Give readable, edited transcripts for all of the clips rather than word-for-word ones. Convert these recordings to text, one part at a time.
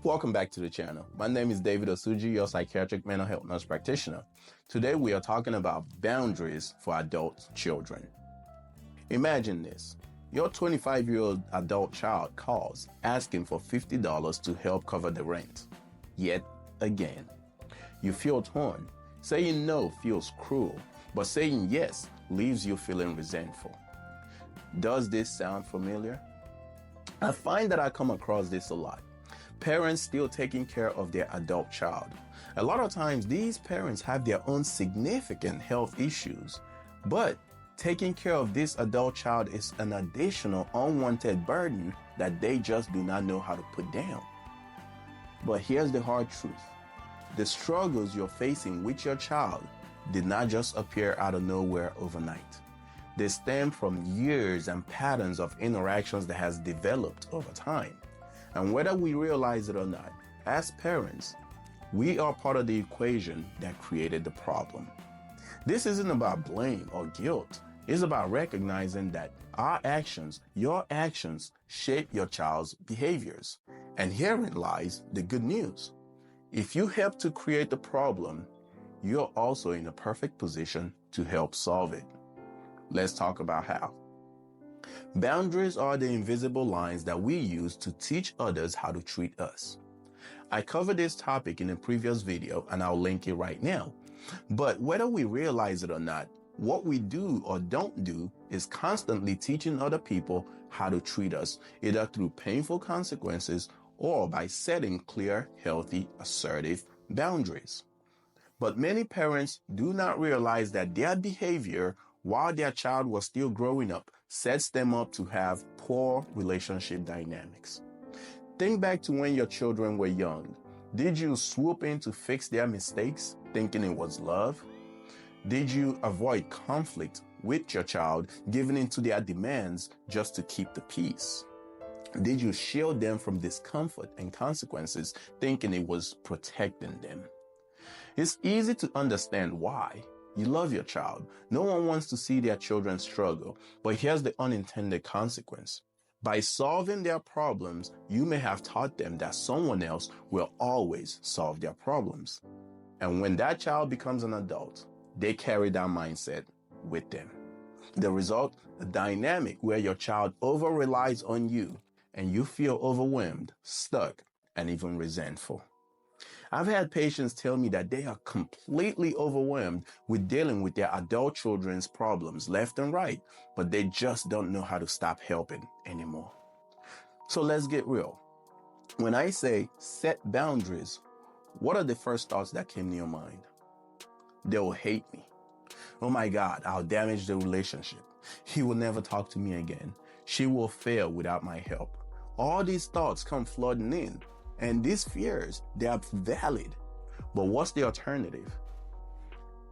Welcome back to the channel. My name is David Osuji, your psychiatric mental health nurse practitioner. Today we are talking about boundaries for adult children. Imagine this. Your 25-year-old adult child calls asking for $50 to help cover the rent. Yet again. You feel torn. Saying no feels cruel, but saying yes leaves you feeling resentful. Does this sound familiar? I find that I come across this a lot. Parents still taking care of their adult child. A lot of times these parents have their own significant health issues, but taking care of this adult child is an additional unwanted burden that they just do not know how to put down. But here's the hard truth. The struggles you're facing with your child did not just appear out of nowhere overnight. They stem from years and patterns of interactions that has developed over time. And whether we realize it or not, as parents, we are part of the equation that created the problem. This isn't about blame or guilt. It's about recognizing that our actions, your actions, shape your child's behaviors. And herein lies the good news. If you help to create the problem, you're also in a perfect position to help solve it. Let's talk about how. Boundaries are the invisible lines that we use to teach others how to treat us. I covered this topic in a previous video and I'll link it right now. But whether we realize it or not, what we do or don't do is constantly teaching other people how to treat us, either through painful consequences or by setting clear, healthy, assertive boundaries. But many parents do not realize that their behavior while their child was still growing up sets them up to have poor relationship dynamics. Think back to when your children were young. Did you swoop in to fix their mistakes, thinking it was love? Did you avoid conflict with your child, giving in to their demands just to keep the peace? Did you shield them from discomfort and consequences, thinking it was protecting them? It's easy to understand why. You love your child. No one wants to see their children struggle. But here's the unintended consequence. By solving their problems, you may have taught them that someone else will always solve their problems. And when that child becomes an adult, they carry that mindset with them. The result, a dynamic where your child over-relies on you and you feel overwhelmed, stuck, and even resentful. I've had patients tell me that they are completely overwhelmed with dealing with their adult children's problems left and right, but they just don't know how to stop helping anymore. So let's get real. When I say set boundaries, what are the first thoughts that came to your mind? They will hate me. Oh my God, I'll damage the relationship. He will never talk to me again. She will fail without my help. All these thoughts come flooding in. And these fears, they are valid. But what's the alternative?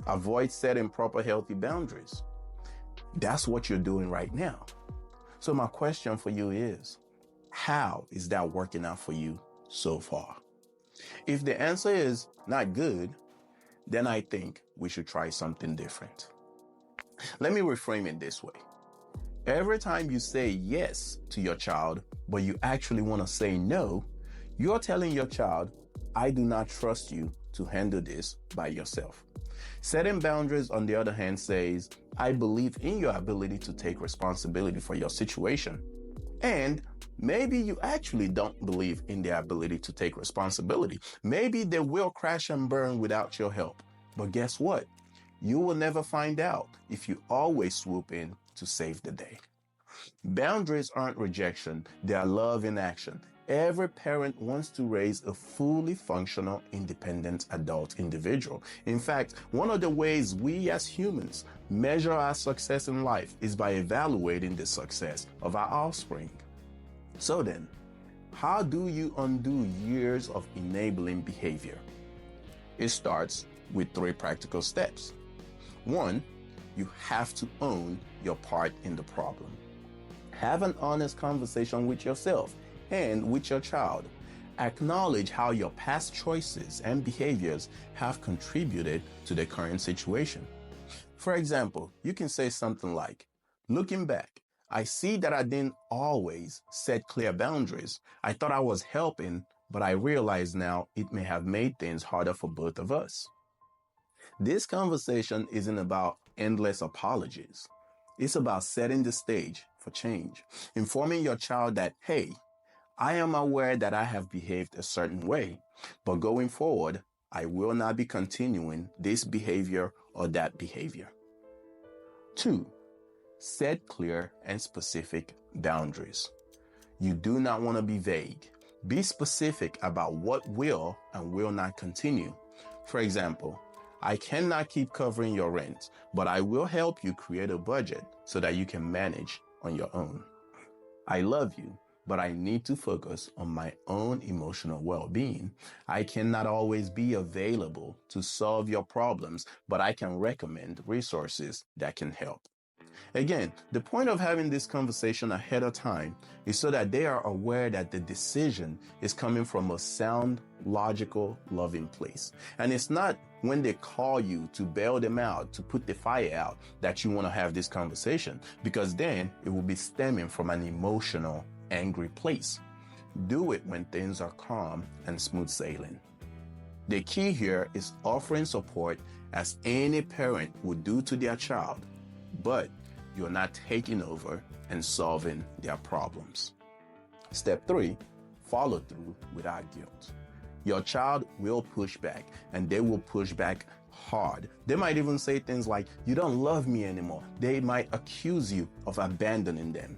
Avoid setting proper healthy boundaries. That's what you're doing right now. So my question for you is, how is that working out for you so far? If the answer is not good, then I think we should try something different. Let me reframe it this way. Every time you say yes to your child, but you actually want to say no, you're telling your child, I do not trust you to handle this by yourself. Setting boundaries, on the other hand, says, I believe in your ability to take responsibility for your situation. And maybe you actually don't believe in their ability to take responsibility. Maybe they will crash and burn without your help. But guess what? You will never find out if you always swoop in to save the day. Boundaries aren't rejection, they are love in action. Every parent wants to raise a fully functional, independent adult individual. In fact, one of the ways we as humans measure our success in life is by evaluating the success of our offspring. So then, how do you undo years of enabling behavior? It starts with 3 practical steps. 1, you have to own your part in the problem. Have an honest conversation with yourself and with your child. Acknowledge how your past choices and behaviors have contributed to the current situation. For example, you can say something like, looking back, I see that I didn't always set clear boundaries. I thought I was helping, but I realize now it may have made things harder for both of us. This conversation isn't about endless apologies. It's about setting the stage for change, informing your child that, hey, I am aware that I have behaved a certain way, but going forward, I will not be continuing this behavior or that behavior. 2. Set clear and specific boundaries. You do not want to be vague. Be specific about what will and will not continue. For example, I cannot keep covering your rent, but I will help you create a budget so that you can manage on your own. I love you, but I need to focus on my own emotional well-being. I cannot always be available to solve your problems, but I can recommend resources that can help. Again, the point of having this conversation ahead of time is so that they are aware that the decision is coming from a sound, logical, loving place. And it's not when they call you to bail them out, to put the fire out, that you want to have this conversation, because then it will be stemming from an emotional, angry place. Do it when things are calm and smooth sailing. The key here is offering support as any parent would do to their child, but you're not taking over and solving their problems. Step 3, follow through without guilt. Your child will push back, and they will push back hard. They might even say things like, you don't love me anymore. They might accuse you of abandoning them.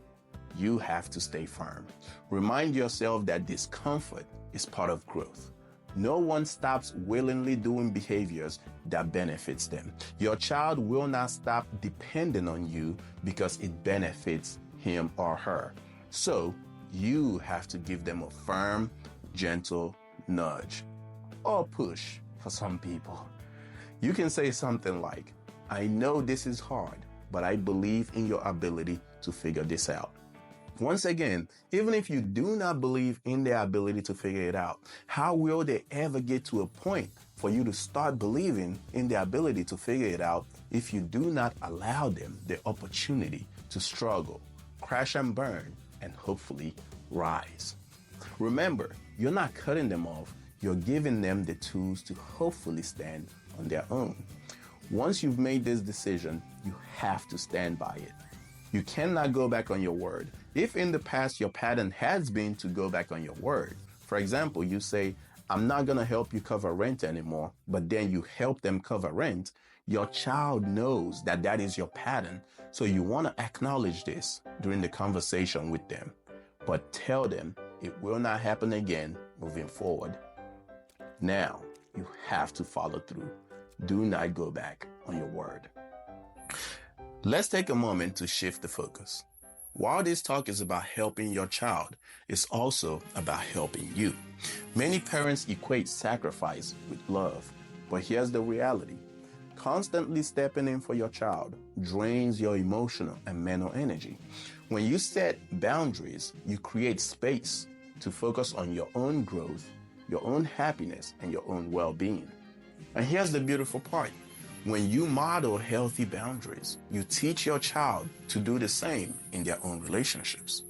You have to stay firm. Remind yourself that discomfort is part of growth. No one stops willingly doing behaviors that benefits them. Your child will not stop depending on you because it benefits him or her. So you have to give them a firm, gentle nudge or push for some people. You can say something like, I know this is hard, but I believe in your ability to figure this out. Once again, even if you do not believe in their ability to figure it out, how will they ever get to a point for you to start believing in their ability to figure it out if you do not allow them the opportunity to struggle, crash and burn, and hopefully rise? Remember, you're not cutting them off. You're giving them the tools to hopefully stand on their own. Once you've made this decision, you have to stand by it. You cannot go back on your word. If in the past your pattern has been to go back on your word, for example, you say, I'm not going to help you cover rent anymore, but then you help them cover rent, your child knows that that is your pattern. So you want to acknowledge this during the conversation with them, but tell them it will not happen again moving forward. Now, you have to follow through. Do not go back on your word. Let's take a moment to shift the focus. While this talk is about helping your child, it's also about helping you. Many parents equate sacrifice with love, but here's the reality. Constantly stepping in for your child drains your emotional and mental energy. When you set boundaries, you create space to focus on your own growth, your own happiness, and your own well-being. And here's the beautiful part. When you model healthy boundaries, you teach your child to do the same in their own relationships.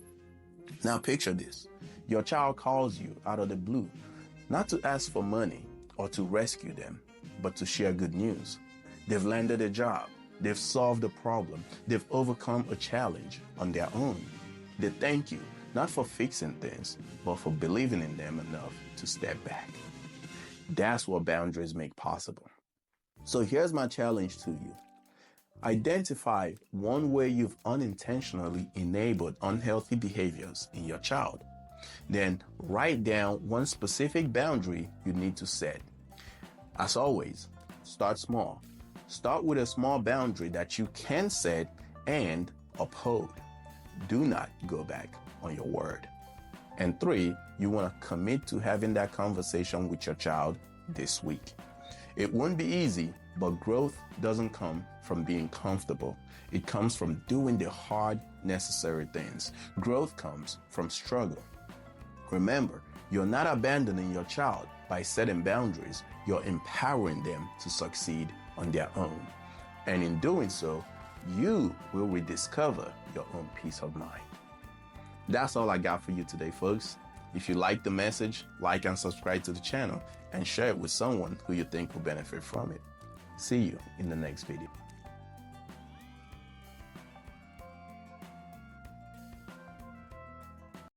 Now picture this. Your child calls you out of the blue, not to ask for money or to rescue them, but to share good news. They've landed a job. They've solved a problem. They've overcome a challenge on their own. They thank you, not for fixing things, but for believing in them enough to step back. That's what boundaries make possible. So here's my challenge to you. Identify one way you've unintentionally enabled unhealthy behaviors in your child. Then write down one specific boundary you need to set. As always, start small. Start with a small boundary that you can set and uphold. Do not go back on your word. And 3, you want to commit to having that conversation with your child this week. It won't be easy, but growth doesn't come from being comfortable. It comes from doing the hard, necessary things. Growth comes from struggle. Remember, you're not abandoning your child by setting boundaries. You're empowering them to succeed on their own. And in doing so, you will rediscover your own peace of mind. That's all I got for you today, folks. If you like the message, like and subscribe to the channel and share it with someone who you think will benefit from it. See you in the next video.